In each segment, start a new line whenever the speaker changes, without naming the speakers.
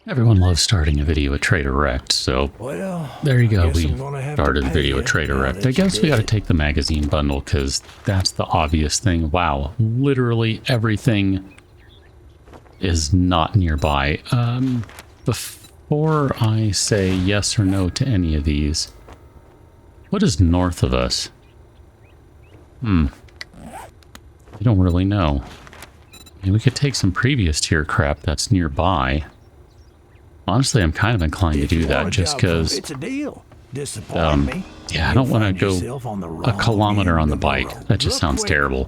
Everyone loves starting a video with Trader Wrecked, so there you go. We started the video with Trader Wrecked. I guess we got to take the magazine bundle because that's the obvious thing. Wow, literally everything is not nearby. Before I say yes or no to any of these, what is north of us? I don't really know. I mean, we could take some previous tier crap that's nearby. Honestly, I'm kind of inclined to do that just because, yeah, I don't want to go a kilometer on the bike. That just sounds terrible.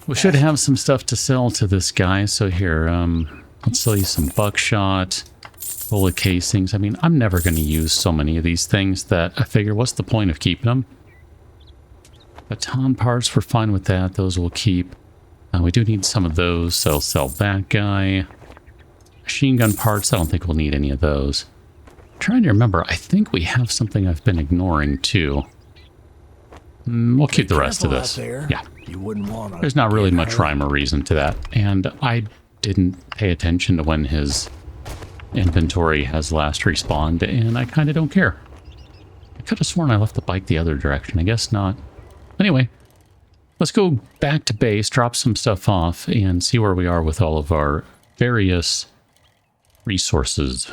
We should have some stuff to sell to this guy. So here, let's sell you some buckshot, bullet casings. I mean, I'm never going to use so many of these things that I figure, what's the point of keeping them? Baton parts, we're fine with that. Those will keep. We do need some of those, so I'll sell that guy. Machine gun parts, I don't think we'll need any of those. I'm trying to remember, I think we have something I've been ignoring too. We'll keep the rest of this. Yeah. There's not really much rhyme or reason to that. And I didn't pay attention to when his inventory has last respawned, and I kind of don't care. I could have sworn I left the bike the other direction. I guess not. Anyway, let's go back to base, drop some stuff off, and see where we are with all of our various resources.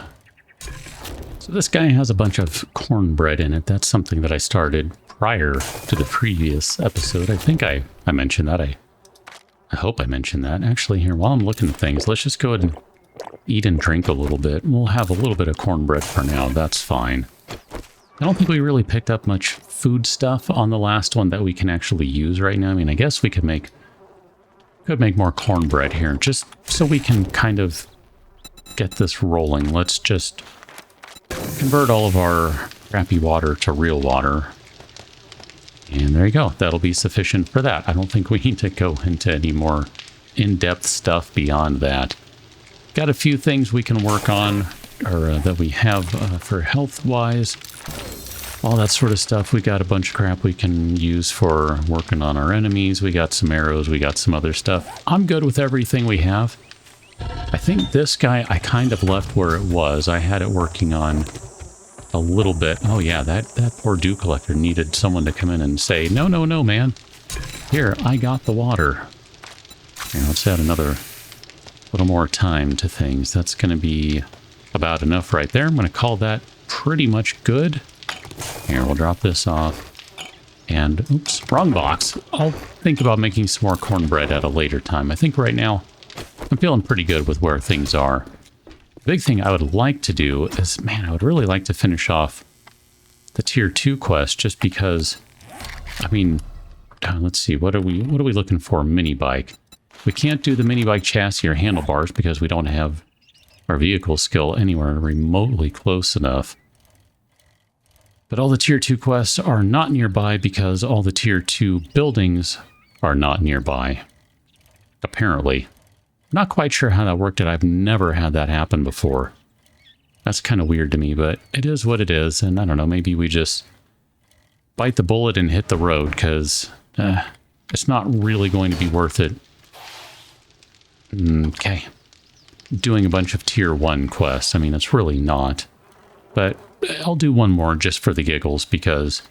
So this guy has a bunch of cornbread in it. That's something that I started prior to the previous episode. I think I mentioned that. I hope I mentioned that. Actually, here, while I'm looking at things, let's just go ahead and eat and drink a little bit. We'll have a little bit of cornbread for now. That's fine. I don't think we really picked up much food stuff on the last one that we can actually use right now. I mean, I guess we could make more cornbread here just so we can kind of get this rolling. Let's just convert all of our crappy water to real water. And there you go. That'll be sufficient for that. I don't think we need to go into any more in-depth stuff beyond that. Got a few things we can work on, or that we have for health-wise. All that sort of stuff. We got a bunch of crap we can use for working on our enemies. We got some arrows. We got some other stuff. I'm good with everything we have. I think this guy I kind of left where it was. I had it working on a little bit. Oh yeah, that poor dew collector needed someone to come in and say, no, no, no, man. Here, I got the water. Here, let's add another little more time to things. That's going to be about enough right there. I'm going to call that pretty much good. Here, we'll drop this off. And, oops, wrong box. I'll think about making some more cornbread at a later time. I think right now I'm feeling pretty good with where things are. The big thing I would like to do is, man, I would really like to finish off the tier 2 quest just because, I mean, let's see, what are we looking for? Mini bike. We can't do the mini bike chassis or handlebars because we don't have our vehicle skill anywhere remotely close enough. But all the tier 2 quests are not nearby because all the tier 2 buildings are not nearby. Apparently. Not quite sure how that worked. I've never had that happen before. That's kind of weird to me, but it is what it is. And I don't know, maybe we just bite the bullet and hit the road because it's not really going to be worth it. Okay. Doing a bunch of tier 1 quests. I mean, it's really not. But I'll do one more just for the giggles because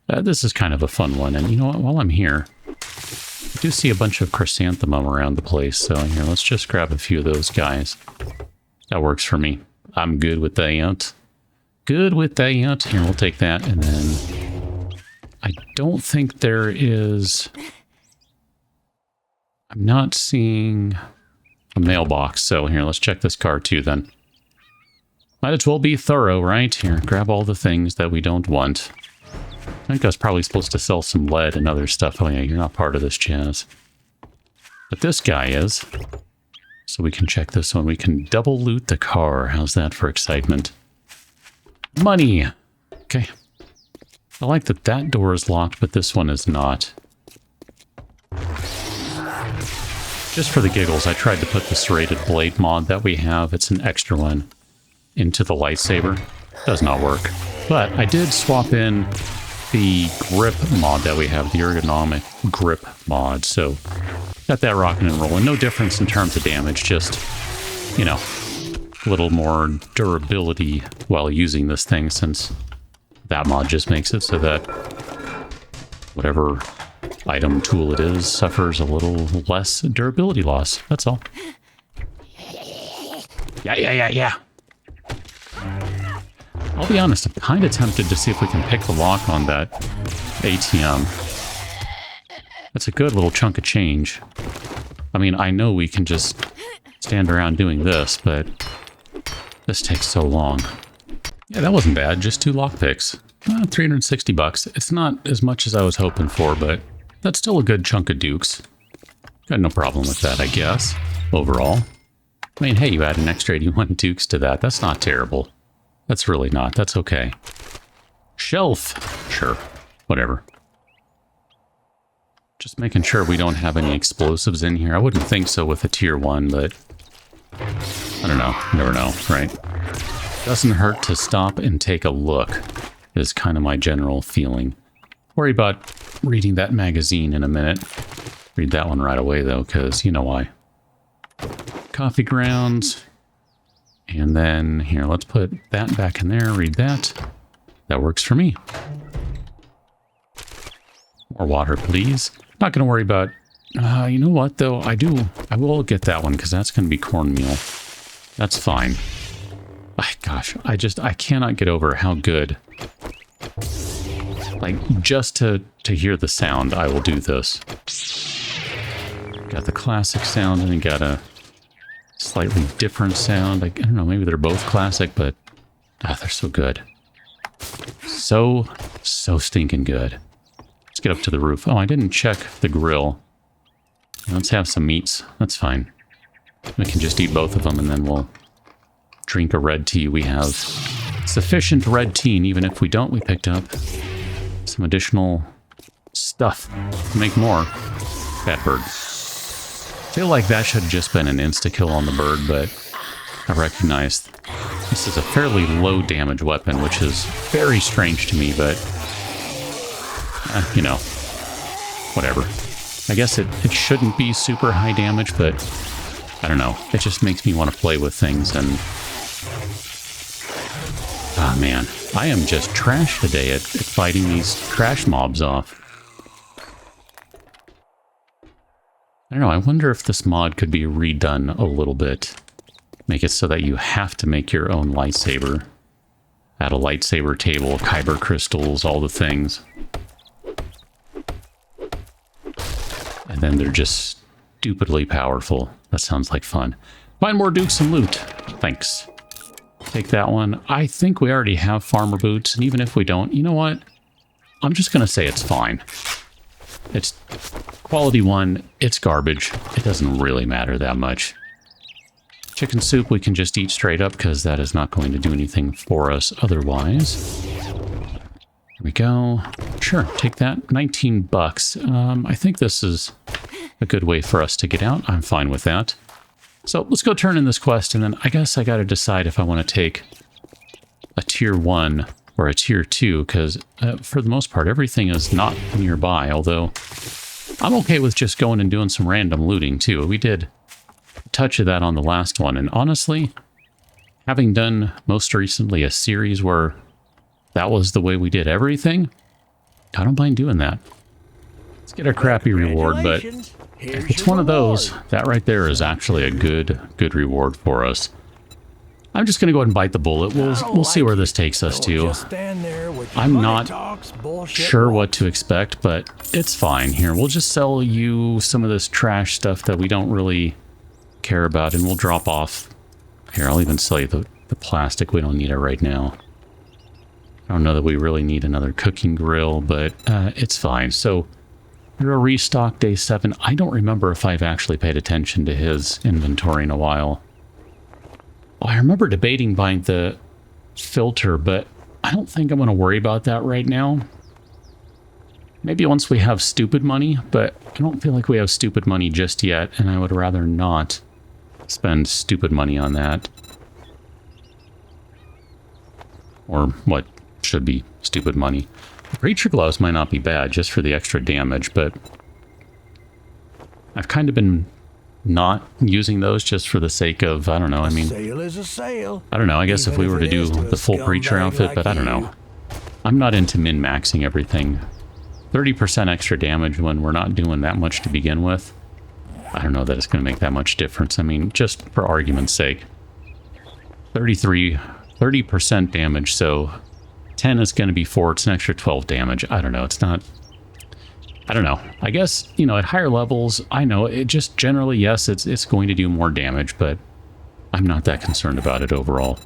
this is kind of a fun one. And you know what? While I'm here, I do see a bunch of chrysanthemum around the place. So here, let's just grab a few of those guys. That works for me. I'm good with that. Good with that. Here, we'll take that. And then I don't think there is... I'm not seeing a mailbox. So here, let's check this car too then. Might as well be thorough, right? Here, grab all the things that we don't want. I think I was probably supposed to sell some lead and other stuff. Oh yeah, you're not part of this, Chaz. But this guy is. So we can check this one. We can double loot the car. How's that for excitement? Money! Okay. I like that that door is locked, but this one is not. Just for the giggles, I tried to put the serrated blade mod that we have. It's an extra one. Into the lightsaber. Does not work. But I did swap in the grip mod that we have, the ergonomic grip mod. So got that rocking and rolling. No difference in terms of damage, just, you know, a little more durability while using this thing, since that mod just makes it so that whatever item tool it is suffers a little less durability loss. That's all. Yeah. I'll be honest, I'm kind of tempted to see if we can pick the lock on that ATM. That's a good little chunk of change. I mean, I know we can just stand around doing this, but this takes so long. Yeah, that wasn't bad. Just 2 lockpicks. 360 bucks. It's not as much as I was hoping for, but that's still a good chunk of dukes. Got no problem with that, I guess, overall. I mean, hey, you add an extra 81 dukes to that. That's not terrible. That's really not. That's okay. Shelf. Sure. Whatever. Just making sure we don't have any explosives in here. I wouldn't think so with a tier 1, but I don't know. Never know, right? Doesn't hurt to stop and take a look, is kind of my general feeling. Worry about reading that magazine in a minute. Read that one right away, though, because you know why. Coffee grounds. And then, here, let's put that back in there. Read that. That works for me. More water, please. Not going to worry about... you know what, though? I will get that one, because that's going to be cornmeal. That's fine. Gosh, I cannot get over how good... Like, just to hear the sound, I will do this. Got the classic sound, and then got a slightly different sound. I don't know, maybe they're both classic, but... they're so good. So stinking good. Let's get up to the roof. Oh, I didn't check the grill. Let's have some meats. That's fine. We can just eat both of them, and then we'll drink a red tea. We have sufficient red tea, and even if we don't, we picked up some additional stuff to make more. That bird. I feel like that should have just been an insta-kill on the bird, but I recognize this is a fairly low damage weapon, which is very strange to me, but you know, whatever. I guess it shouldn't be super high damage, but I don't know. It just makes me want to play with things, and oh man, I am just trash today at fighting these trash mobs off. I don't know, I wonder if this mod could be redone a little bit. Make it so that you have to make your own lightsaber. Add a lightsaber table, kyber crystals, all the things. And then they're just stupidly powerful. That sounds like fun. Find more dukes and loot. Thanks. Take that one. I think we already have farmer boots, and even if we don't, you know what? I'm just going to say it's fine. It's quality 1. It's garbage. It doesn't really matter that much. Chicken soup we can just eat straight up, because that is not going to do anything for us otherwise. Here we go. Sure, take that. 19 bucks. I think this is a good way for us to get out. I'm fine with that. So let's go turn in this quest, and then I guess I got to decide if I want to take a tier 1 or a tier 2, because for the most part, everything is not nearby, although I'm okay with just going and doing some random looting, too. We did a touch of that on the last one, and honestly, having done most recently a series where that was the way we did everything, I don't mind doing that. Let's get a crappy reward, but if it's one of those, that right there is actually a good reward for us. I'm just going to go ahead and bite the bullet. We'll see where this takes us to. I'm not sure what to expect, but it's fine. Here, we'll just sell you some of this trash stuff that we don't really care about, and we'll drop off. Here, I'll even sell you the plastic. We don't need it right now. I don't know that we really need another cooking grill, but it's fine. So, we're a restock day 7. I don't remember if I've actually paid attention to his inventory in a while. Oh, I remember debating buying the filter, but I don't think I'm going to worry about that right now. Maybe once we have stupid money, but I don't feel like we have stupid money just yet, and I would rather not spend stupid money on that. Or what should be stupid money. The creature gloves might not be bad just for the extra damage, but I've kind of been not using those just for the sake of, I don't know, I mean,
Sale is a sale.
I don't know, I guess if we were to do the full preacher outfit, but I don't know. I'm not into min-maxing everything. 30% extra damage when we're not doing that much to begin with. I don't know that it's going to make that much difference. I mean, just for argument's sake. 30% damage, so 10 is going to be 4. It's an extra 12 damage. I don't know, it's not... I don't know. I guess, you know, at higher levels, I know it just generally, yes, it's going to do more damage, but I'm not that concerned about it overall.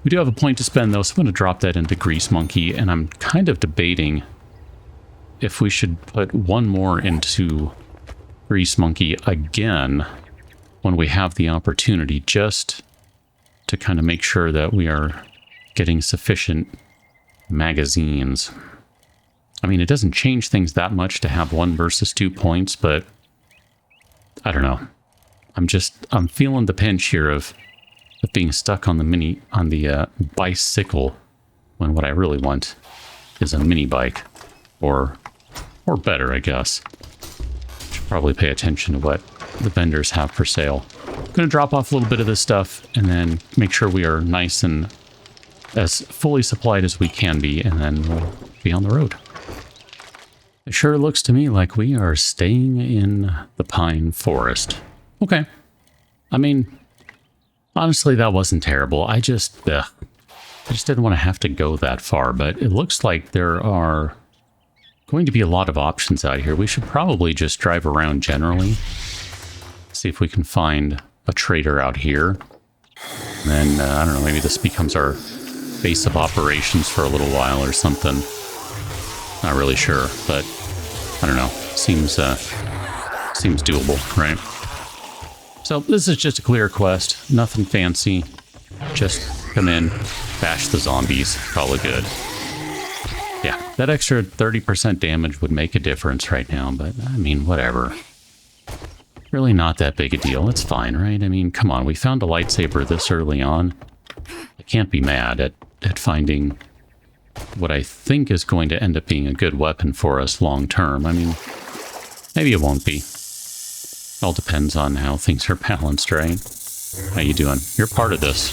We do have a point to spend, though, so I'm going to drop that into Grease Monkey, and I'm kind of debating if we should put one more into Grease Monkey again when we have the opportunity, just to kind of make sure that we are getting sufficient magazines. I mean, it doesn't change things that much to have 1 versus 2 points, but I don't know. I'm feeling the pinch here of being stuck on the bicycle when what I really want is a mini bike, or better, I guess. Should probably pay attention to what the vendors have for sale. I'm going to drop off a little bit of this stuff and then make sure we are nice and as fully supplied as we can be, and then we'll be on the road. It sure looks to me like we are staying in the pine forest. Okay. I mean, honestly, that wasn't terrible. I just didn't want to have to go that far, but it looks like there are going to be a lot of options out here. We should probably just drive around generally, see if we can find a trader out here. And then, I don't know, maybe this becomes our base of operations for a little while or something. Not really sure, but I don't know. Seems doable, right? So this is just a clear quest. Nothing fancy. Just come in, bash the zombies, call it good. Yeah, that extra 30% damage would make a difference right now, but I mean, whatever. Really not that big a deal. It's fine, right? I mean, come on. We found a lightsaber this early on. I can't be mad at finding what I think is going to end up being a good weapon for us long term. I mean, maybe it won't be. It all depends on how things are balanced, right? How you doing? You're part of this.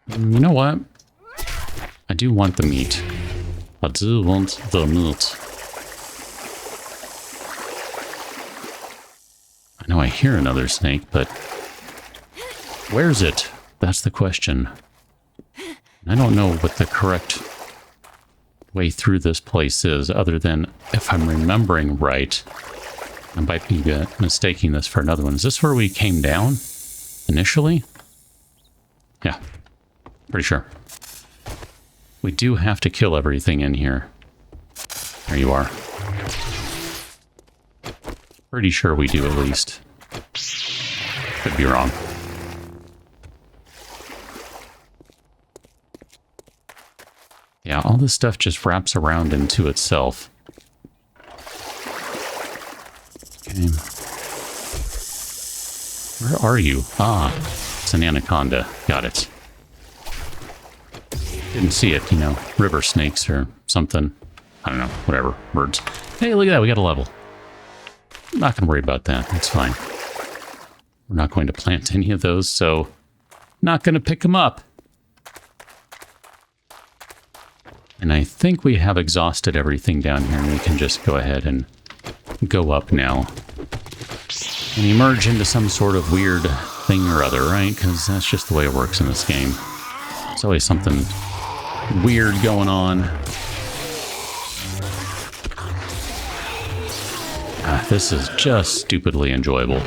You know what? I do want the meat. I do want the meat. I know I hear another snake, but where's it? That's the question. I don't know what the correct way through this place is, other than, if I'm remembering right, I might be mistaking this for another one. Is this where we came down initially? Yeah, pretty sure. We do have to kill everything in here. There you are. Pretty sure we do, at least. Could be wrong. Yeah, all this stuff just wraps around into itself. Okay. Where are you? Ah, it's an anaconda. Got it. Didn't see it, you know, river snakes or something. I don't know, whatever, birds. Hey, look at that, we got a level. I'm not going to worry about that, that's fine. We're not going to plant any of those, so not going to pick them up. And I think we have exhausted everything down here, and we can just go ahead and go up now. And emerge into some sort of weird thing or other, right? Because that's just the way it works in this game. There's always something weird going on. This is just stupidly enjoyable.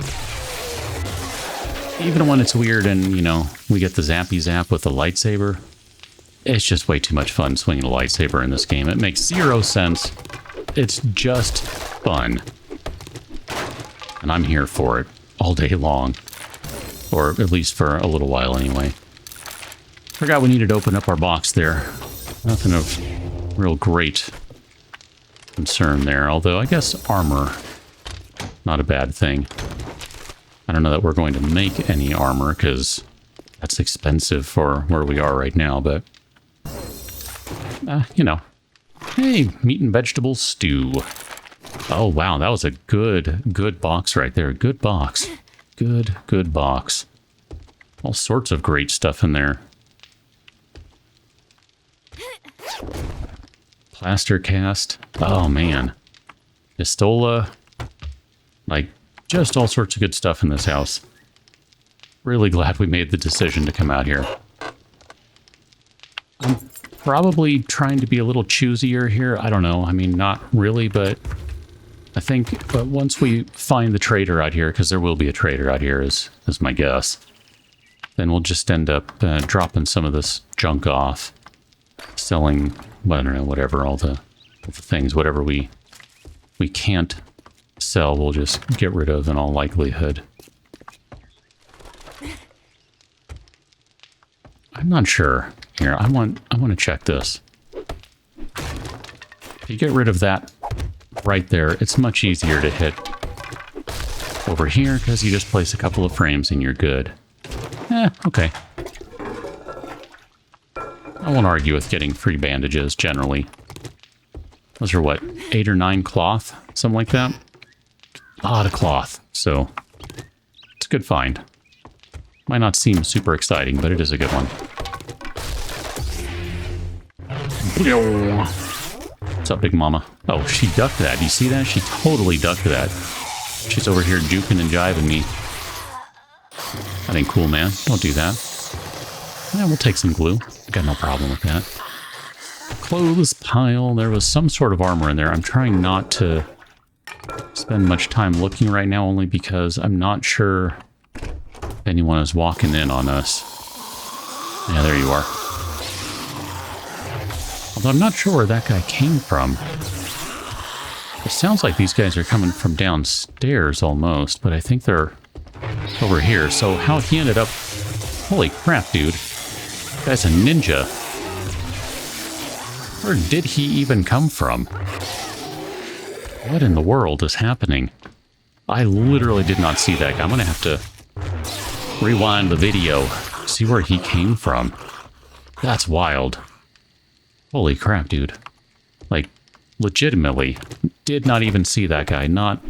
Even when it's weird and, you know, we get the zappy zap with the lightsaber, it's just way too much fun swinging a lightsaber in this game. It makes zero sense. It's just fun. And I'm here for it all day long. Or at least for a little while anyway. Forgot we needed to open up our box there. Nothing of real great concern there. Although I guess armor, not a bad thing. I don't know that we're going to make any armor because that's expensive for where we are right now, but you know. Hey, meat and vegetable stew. Oh, wow. That was a good box right there. Good box. Good box. All sorts of great stuff in there. Plaster cast. Oh, man. Pistola. Like, just all sorts of good stuff in this house. Really glad we made the decision to come out here. I'm probably trying to be a little choosier here. I don't know. I mean, not really, but I think once we find the trader out here, because there will be a trader out here is my guess, then we'll just end up dropping some of this junk off. Selling, I don't know, whatever, all the things, whatever we can't sell, we'll just get rid of in all likelihood. I'm not sure. Here, I want to check this. If you get rid of that right there, it's much easier to hit over here because you just place a couple of frames and you're good. Okay. I won't argue with getting free bandages, generally. Those are what, 8 or 9 cloth? Something like that? A lot of cloth, so it's a good find. Might not seem super exciting, but it is a good one. What's up, Big Mama? Oh, she ducked that. You see that? She totally ducked that. She's over here juking and jiving me. That ain't cool, man. Don't do that. Yeah, we'll take some glue. Got no problem with that. Clothes pile. There was some sort of armor in there. I'm trying not to spend much time looking right now, only because I'm not sure if anyone is walking in on us. Yeah, there you are. Although I'm not sure where that guy came from. It sounds like these guys are coming from downstairs almost, but I think they're over here. So how he ended up... Holy crap, dude. This guy's a ninja. Where did he even come from? What in the world is happening? I literally did not see that guy. I'm going to have to rewind the video, see where he came from. That's wild. Holy crap, dude. Like, legitimately, did not even see that guy. Not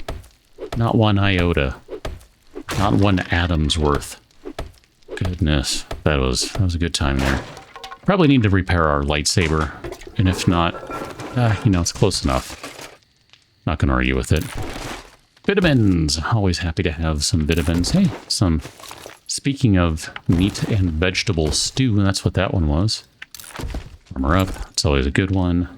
one iota. Not one atom's worth. Goodness, that was a good time there. Probably need to repair our lightsaber, and if not, you know, it's close enough. Not gonna argue with it. Vitamins! Always happy to have some vitamins. Hey, some... Speaking of meat and vegetable stew, that's what that one was. Armor up, it's always a good one.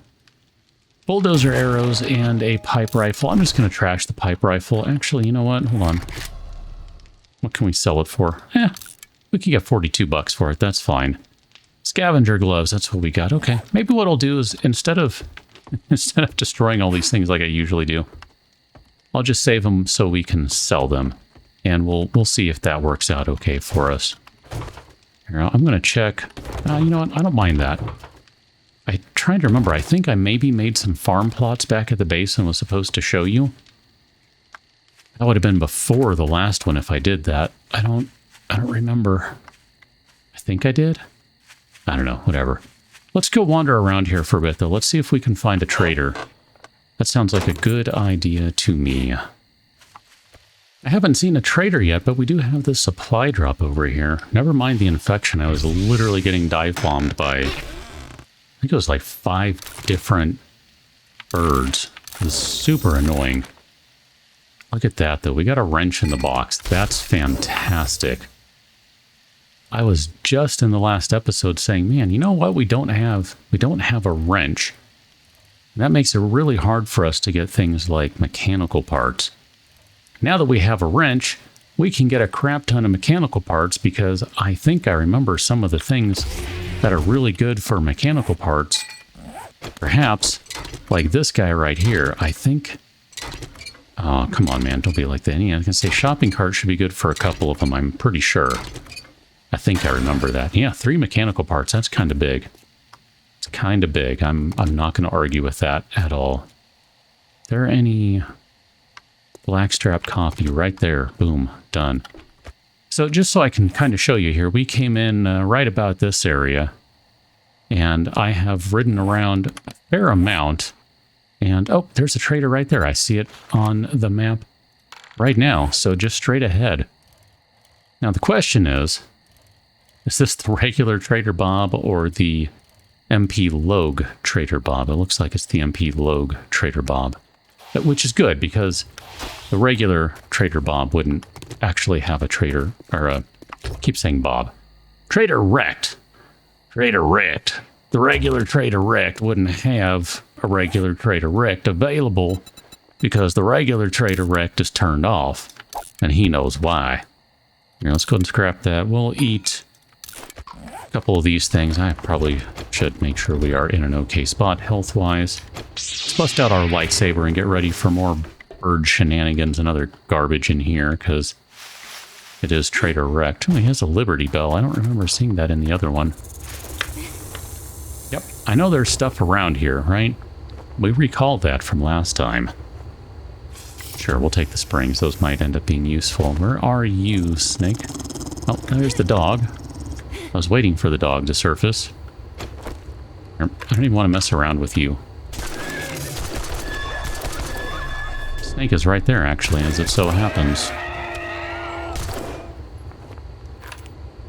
Bulldozer arrows and a pipe rifle. I'm just gonna trash the pipe rifle. Actually, you know what? Hold on. What can we sell it for? We could get 42 bucks for it. That's fine. Scavenger gloves. That's what we got. Okay. Maybe what I'll do is instead of destroying all these things like I usually do, I'll just save them so we can sell them, and we'll see if that works out okay for us. Here, I'm gonna check. You know what? I don't mind that. I'm trying to remember. I think I maybe made some farm plots back at the base and was supposed to show you. That would have been before the last one if I did that. I don't remember. I think I did. I don't know, whatever. Let's go wander around here for a bit, though. Let's see if we can find a trader. That sounds like a good idea to me. I haven't seen a trader yet, but we do have this supply drop over here. Never mind the infection. I was literally getting dive bombed by, I think it was like 5 different birds. It was super annoying. Look at that, though. We got a wrench in the box. That's fantastic. I was just in the last episode saying, man, you know what? We don't have a wrench. And that makes it really hard for us to get things like mechanical parts. Now that we have a wrench, we can get a crap ton of mechanical parts, because I think I remember some of the things that are really good for mechanical parts. Perhaps, like this guy right here, I think... Oh, come on, man. Don't be like that. Yeah, I can say shopping cart should be good for a couple of them, I'm pretty sure. I think I remember that. Yeah, 3 mechanical parts. That's kind of big. It's kind of big. I'm not going to argue with that at all. There any blackstrap coffee right there? Boom. Done. So just so I can kind of show you here, we came in right about this area, and I have ridden around a fair amount. And, oh, there's a trader right there. I see it on the map right now, so just straight ahead. Now, the question is this the regular Trader Bob or the MP Logue Trader Bob? It looks like it's the MP Logue Trader Bob, which is good because the regular Trader Bob wouldn't actually have a trader, or a, I keep saying Bob. Trader Wrecked. Trader Wrecked. The regular Trader Wrecked wouldn't have a regular Trader Wrecked available because the regular Trader Wrecked is turned off, and he knows why. Here, let's go ahead and scrap that. We'll eat a couple of these things. I probably should make sure we are in an okay spot health-wise. Let's bust out our lightsaber and get ready for more bird shenanigans and other garbage in here, because it is Trader Wrecked. Oh, he has a Liberty Bell. I don't remember seeing that in the other one. Yep, I know there's stuff around here, right? We recalled that from last time. Sure, we'll take the springs. Those might end up being useful. Where are you, Snake? Oh, there's the dog. I was waiting for the dog to surface. I don't even want to mess around with you. Snake is right there, actually, as it so happens.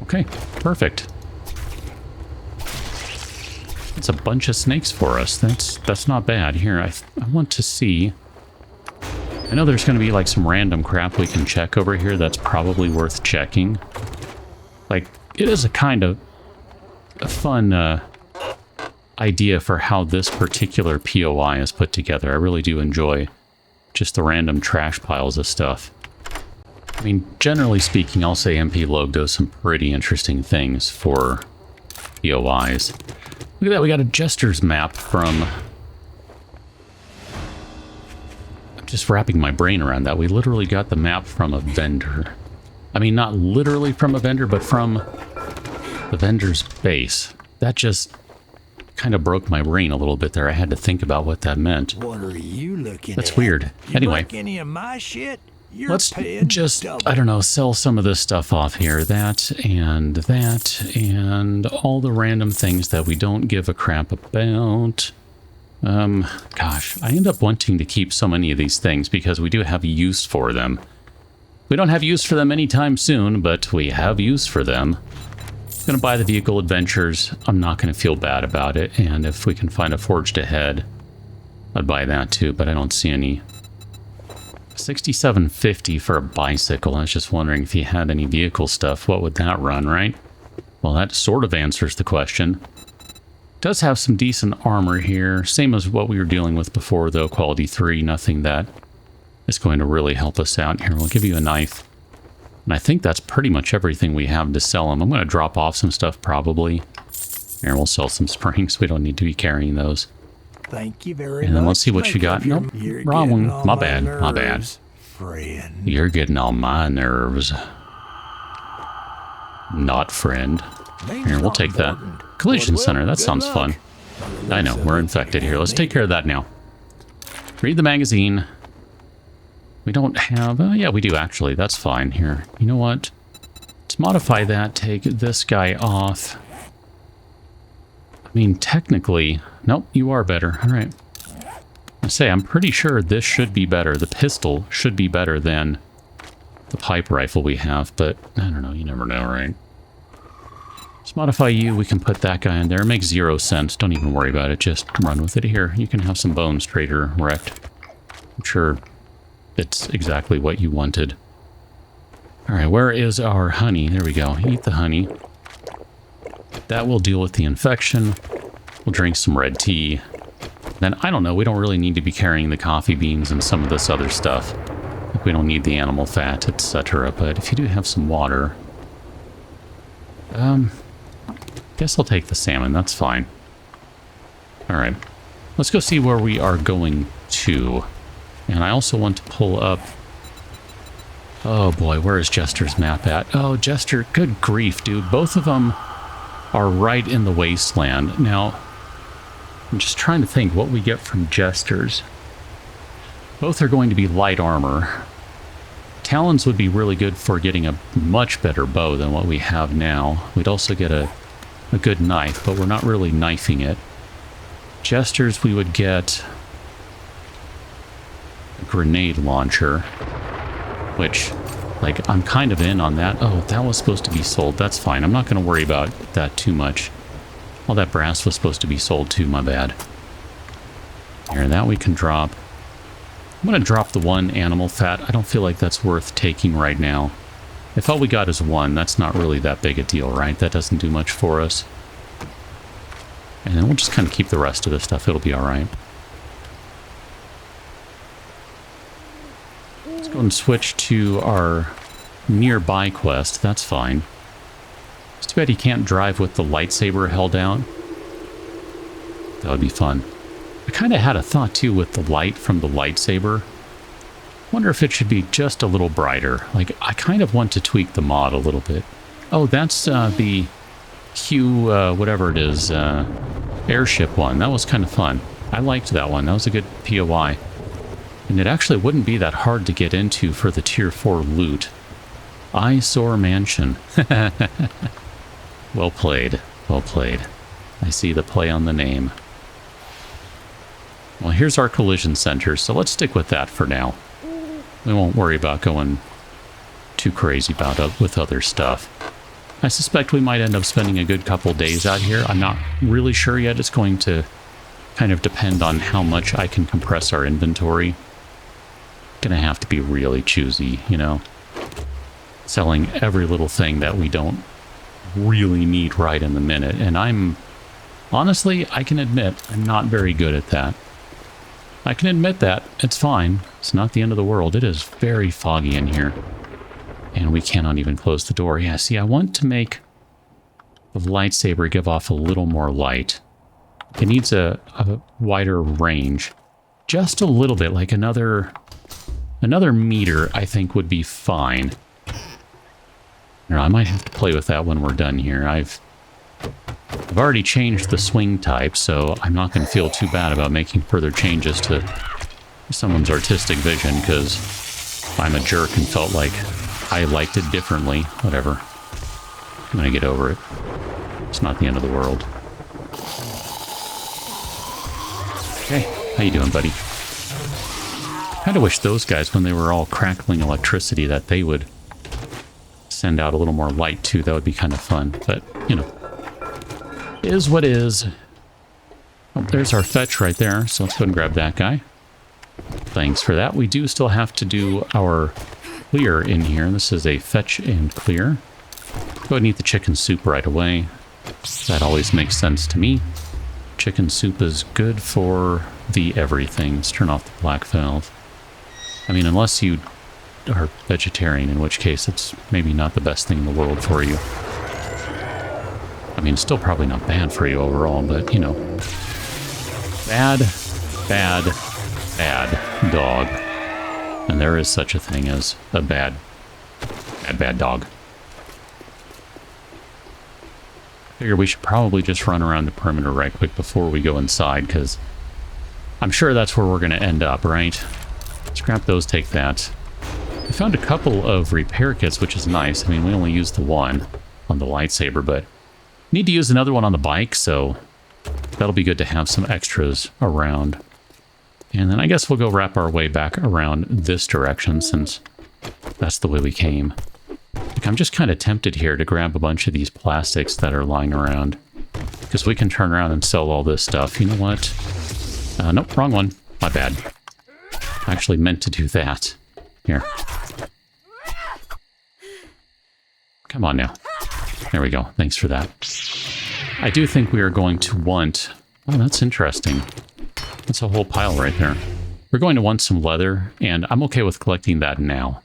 Okay, perfect. That's a bunch of snakes for us. That's not bad. Here, I want to see... I know there's going to be like some random crap we can check over here that's probably worth checking. Like, it is a kind of a fun idea for how this particular POI is put together. I really do enjoy just the random trash piles of stuff. I mean, generally speaking, I'll say MP Logue does some pretty interesting things for POIs. Look at that, we got a Jester's map from... I'm just wrapping my brain around that. We literally got the map from a vendor. I mean, not literally from a vendor, but from the vendor's base. That just kind of broke my brain a little bit there. I had to think about what that meant.
What are you looking
That's weird. Anyway,
any of my shit?
let's just, I don't know, sell some of this stuff off here. That, and all the random things that we don't give a crap about. Gosh, I end up wanting to keep so many of these things because we do have use for them. We don't have use for them anytime soon, but we have use for them. I'm going to buy the vehicle adventures. I'm not going to feel bad about it, and if we can find a forged ahead, I'd buy that too, but I don't see any. $67.50 for a bicycle. I was just wondering if you had any vehicle stuff. What would that run, right? Well, that sort of answers the question. Does have some decent armor here. Same as what we were dealing with before, though. Quality 3. Nothing that is going to really help us out. Here, we'll give you a knife. And I think that's pretty much everything we have to sell them. I'm going to drop off some stuff, probably. Here, we'll sell some springs. We don't need to be carrying those.
Thank you very much.
And then let's see what you got. Nope, wrong one. My bad, my bad.
Friend.
You're getting on my nerves. Not friend. Here, we'll take that. Collision Center, that sounds fun. I know, we're infected here. Let's take care of that now. Read the magazine. We don't have... yeah, we do actually. That's fine. Here, you know what? Let's modify that. Take this guy off. I mean, technically... Nope, you are better. All right. I say, I'm pretty sure this should be better. The pistol should be better than the pipe rifle we have, but I don't know. You never know, right? Let's modify you. We can put that guy in there. It makes 0 sense. Don't even worry about it. Just run with it. Here, you can have some bones, Trader Wrecked. I'm sure it's exactly what you wanted. All right, where is our honey? There we go. Eat the honey. That will deal with the infection. We'll drink some red tea. Then, I don't know, we don't really need to be carrying the coffee beans and some of this other stuff. Like, we don't need the animal fat, etc. But if you do have some water... guess I'll take the salmon, that's fine. Alright, let's go see where we are going to. And I also want to pull up... Oh boy, where is Jester's map at? Oh, Jester, good grief, dude. Both of them are right in the wasteland. Now, I'm just trying to think what we get from Jester's. Both are going to be light armor. Talons would be really good for getting a much better bow than what we have now. We'd also get a good knife, but we're not really knifing it. Jester's we would get grenade launcher, which, like, I'm kind of in on that. Oh, that was supposed to be sold. That's fine. I'm not going to worry about that too much. All that brass was supposed to be sold too, my bad. Here, that we can drop. I'm going to drop the one animal fat. I don't feel like that's worth taking right now. If all we got is one, that's not really that big a deal, right? That doesn't do much for us. And then we'll just kind of keep the rest of the stuff. It'll be all right. Let's go and switch to our nearby quest. That's fine. It's too bad he can't drive with the lightsaber held out. That would be fun. I kind of had a thought, too, with the light from the lightsaber. Wonder if it should be just a little brighter. Like, I kind of want to tweak the mod a little bit. Oh, that's the Q, whatever it is, airship one. That was kind of fun. I liked that one. That was a good POI. And it actually wouldn't be that hard to get into for the Tier 4 loot. Eyesore Mansion. Well played. Well played. I see the play on the name. Well, here's our collision center, so let's stick with that for now. We won't worry about going too crazy about it with other stuff. I suspect we might end up spending a good couple days out here. I'm not really sure yet. It's going to kind of depend on how much I can compress our inventory. Gonna have to be really choosy, you know? Selling every little thing that we don't really need right in the minute. And honestly, I can admit, I'm not very good at that. I can admit that. It's fine. It's not the end of the world. It is very foggy in here. And we cannot even close the door. Yeah, see, I want to make the lightsaber give off a little more light. It needs a wider range. Just a little bit, like another meter, I think, would be fine. I might have to play with that when we're done here. I've already changed the swing type, so I'm not going to feel too bad about making further changes to someone's artistic vision, because I'm a jerk and felt like I liked it differently. Whatever. I'm going to get over it. It's not the end of the world. Okay, how you doing, buddy? Kind of wish those guys, when they were all crackling electricity, that they would send out a little more light, too. That would be kind of fun, but, you know. Is what is. Oh, there's our fetch right there, so let's go and grab that guy. Thanks for that. We do still have to do our clear in here. This is a fetch and clear. Go ahead and eat the chicken soup right away. That always makes sense to me. Chicken soup is good for the everything. Let's turn off the black valve. I mean, unless you are vegetarian, in which case it's maybe not the best thing in the world for you. I mean, still probably not bad for you overall, but, you know. Bad, bad, bad dog. And there is such a thing as a bad dog. I figure we should probably just run around the perimeter right quick before we go inside, because I'm sure that's where we're going to end up, right? Scrap those, take that. I found a couple of repair kits, which is nice. I mean, we only used the one on the lightsaber, but need to use another one on the bike, so that'll be good to have some extras around. And then I guess we'll go wrap our way back around this direction, since that's the way we came. Like, I'm just kind of tempted here to grab a bunch of these plastics that are lying around, because we can turn around and sell all this stuff. You know what? Nope, wrong one. My bad. I actually meant to do that. Here. Come on now. There we go. Thanks for that. I do think we are going to want... Oh, that's interesting. That's a whole pile right there. We're going to want some leather, and I'm okay with collecting that now.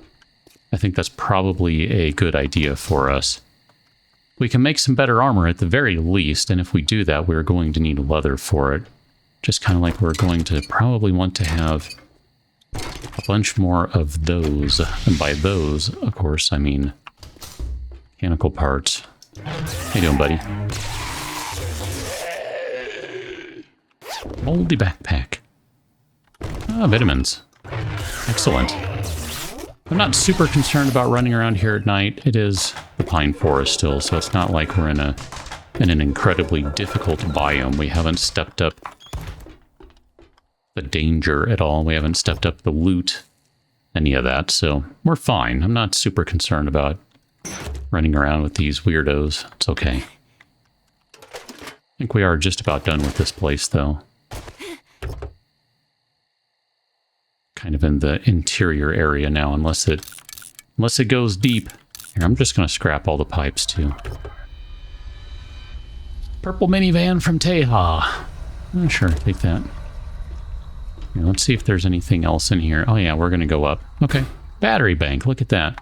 I think that's probably a good idea for us. We can make some better armor at the very least, and if we do that, we're going to need leather for it. Just kind of like we're going to probably want to have a bunch more of those. And by those, of course, I mean mechanical parts. How you doing, buddy? Moldy backpack. Ah, vitamins. Excellent. I'm not super concerned about running around here at night. It is the pine forest still, so it's not like we're in an incredibly difficult biome. We haven't stepped up the danger at all. We haven't stepped up the loot, any of that, so we're fine. I'm not super concerned about running around with these weirdos. It's okay. I think we are just about done with this place, though. Kind of in the interior area now, unless it goes deep. Here, I'm just going to scrap all the pipes, too. Purple minivan from Teja. Sure, take that. Here, let's see if there's anything else in here. Oh, yeah, we're going to go up. Okay. Battery bank. Look at that.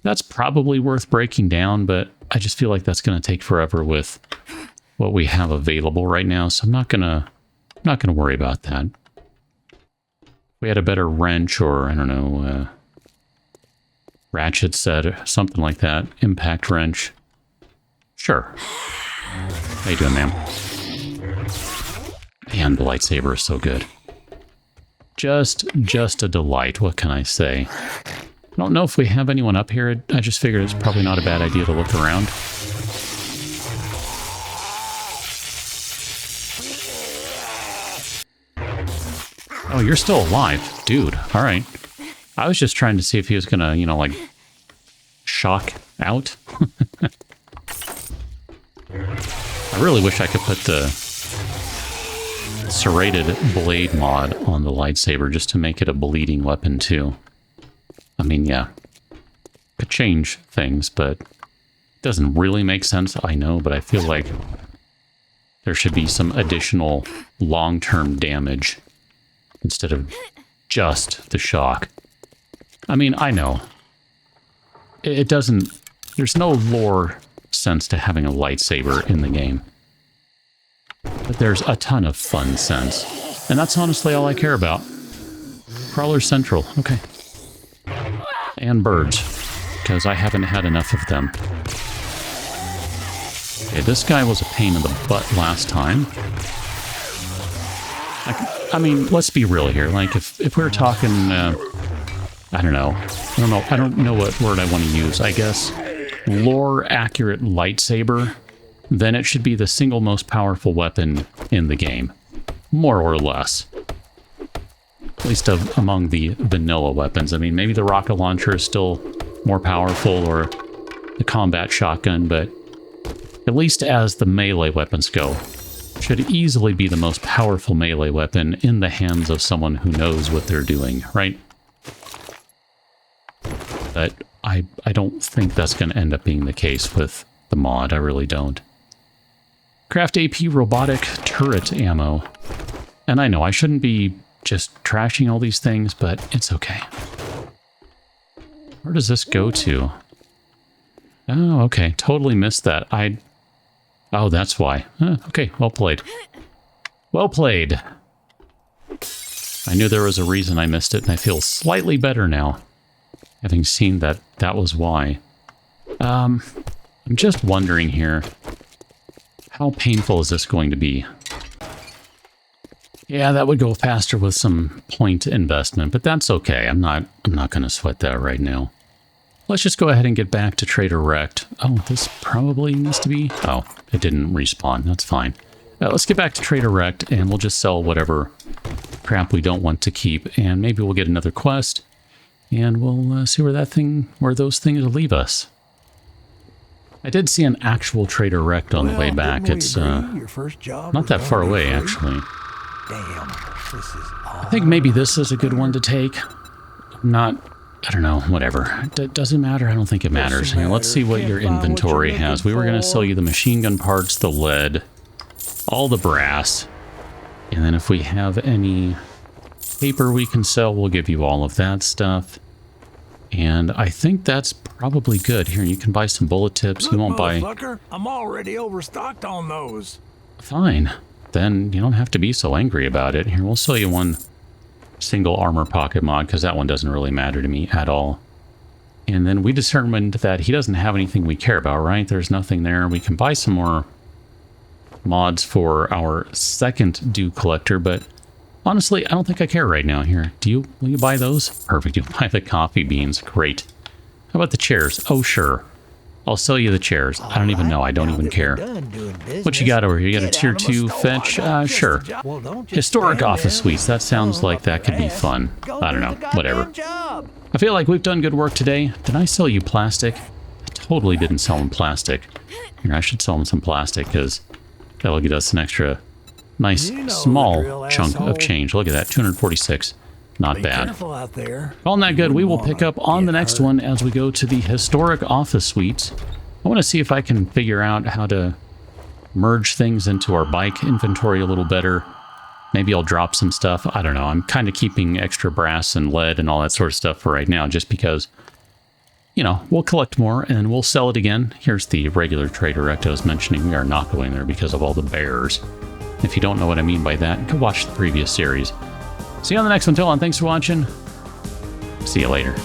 That's probably worth breaking down, but I just feel like that's going to take forever with what we have available right now, so I'm not gonna worry about that. If we had a better wrench or, I don't know, ratchet set or something like that, impact wrench. Sure. How you doing, ma'am? Man, the lightsaber is so good. Just a delight, what can I say? I don't know if we have anyone up here. I just figured it's probably not a bad idea to look around. Oh, you're still alive. Dude, all right. I was just trying to see if he was gonna, you know, like, shock out. I really wish I could put the serrated blade mod on the lightsaber just to make it a bleeding weapon, too. I mean, yeah. Could change things, but it doesn't really make sense, I know, but I feel like there should be some additional long-term damage instead of just the shock. I mean, I know. It doesn't... There's no lore sense to having a lightsaber in the game. But there's a ton of fun sense. And that's honestly all I care about. Crawler Central. Okay. And birds. Because I haven't had enough of them. Okay, this guy was a pain in the butt last time. I mean, let's be real here. Like, if we were talking, I don't know. I don't know what word I want to use. I guess lore-accurate lightsaber, then it should be the single most powerful weapon in the game. More or less. At least among the vanilla weapons. I mean, maybe the rocket launcher is still more powerful, or the combat shotgun, but at least as the melee weapons go, should easily be the most powerful melee weapon in the hands of someone who knows what they're doing, right? But I don't think that's going to end up being the case with the mod. I really don't. Craft AP robotic turret ammo. And I know I shouldn't be just trashing all these things, but it's okay. Where does this go to? Oh, okay. Totally missed that. Oh, that's why. Okay, well played. Well played. I knew there was a reason I missed it, and I feel slightly better now, having seen that that was why. I'm just wondering here, how painful is this going to be? Yeah, that would go faster with some point investment, but that's okay. I'm not going to sweat that right now. Let's just go ahead and get back to Trader Rect. Oh, this probably needs to be... Oh, it didn't respawn. That's fine. Let's get back to Trader Rect, and we'll just sell whatever crap we don't want to keep, and maybe we'll get another quest, and we'll see where those things leave us. I did see an actual Trader Rect on the way back. It's
your first job
not that far away, actually.
Damn, this is
I think maybe this is a good one to take. I don't know, whatever. It doesn't matter. I don't think it matters. Here, let's see what your inventory has. We were going to sell you the machine gun parts, the lead, all the brass. And then if we have any paper we can sell, we'll give you all of that stuff. And I think that's probably good. Here, you can buy some bullet tips. You won't buy...
I'm already overstocked on those.
Fine. Then you don't have to be so angry about it. Here, we'll sell you one single armor pocket mod, because that one doesn't really matter to me at all. And then we determined that he doesn't have anything we care about, right? There's nothing there. We can buy some more mods for our second dew collector, but honestly, I don't think I care right now. Here, will you buy those? Perfect, you'll buy the coffee beans. Great. How about the chairs? Oh, sure. I'll sell you the chairs. I don't even know. I don't even care. What you got over here? You got a tier 2 fetch? Sure. Historic office suites. That sounds like that could be fun. I don't know. Whatever. I feel like we've done good work today. Did I sell you plastic? I totally didn't sell him plastic. Here, I should sell him some plastic because that'll get us an extra nice small chunk of change. Look at that. 246. Not bad. All that good. We will pick up on the next one as we go to the historic office suites. I want to see if I can figure out how to merge things into our bike inventory a little better. Maybe I'll drop some stuff. I don't know. I'm kind of keeping extra brass and lead and all that sort of stuff for right now just because, you know, we'll collect more and we'll sell it again. Here's the regular trade direct I was mentioning. We are not going there because of all the bears. If you don't know what I mean by that, go watch the previous series. See you on the next one. Till then, thanks for watching. See you later.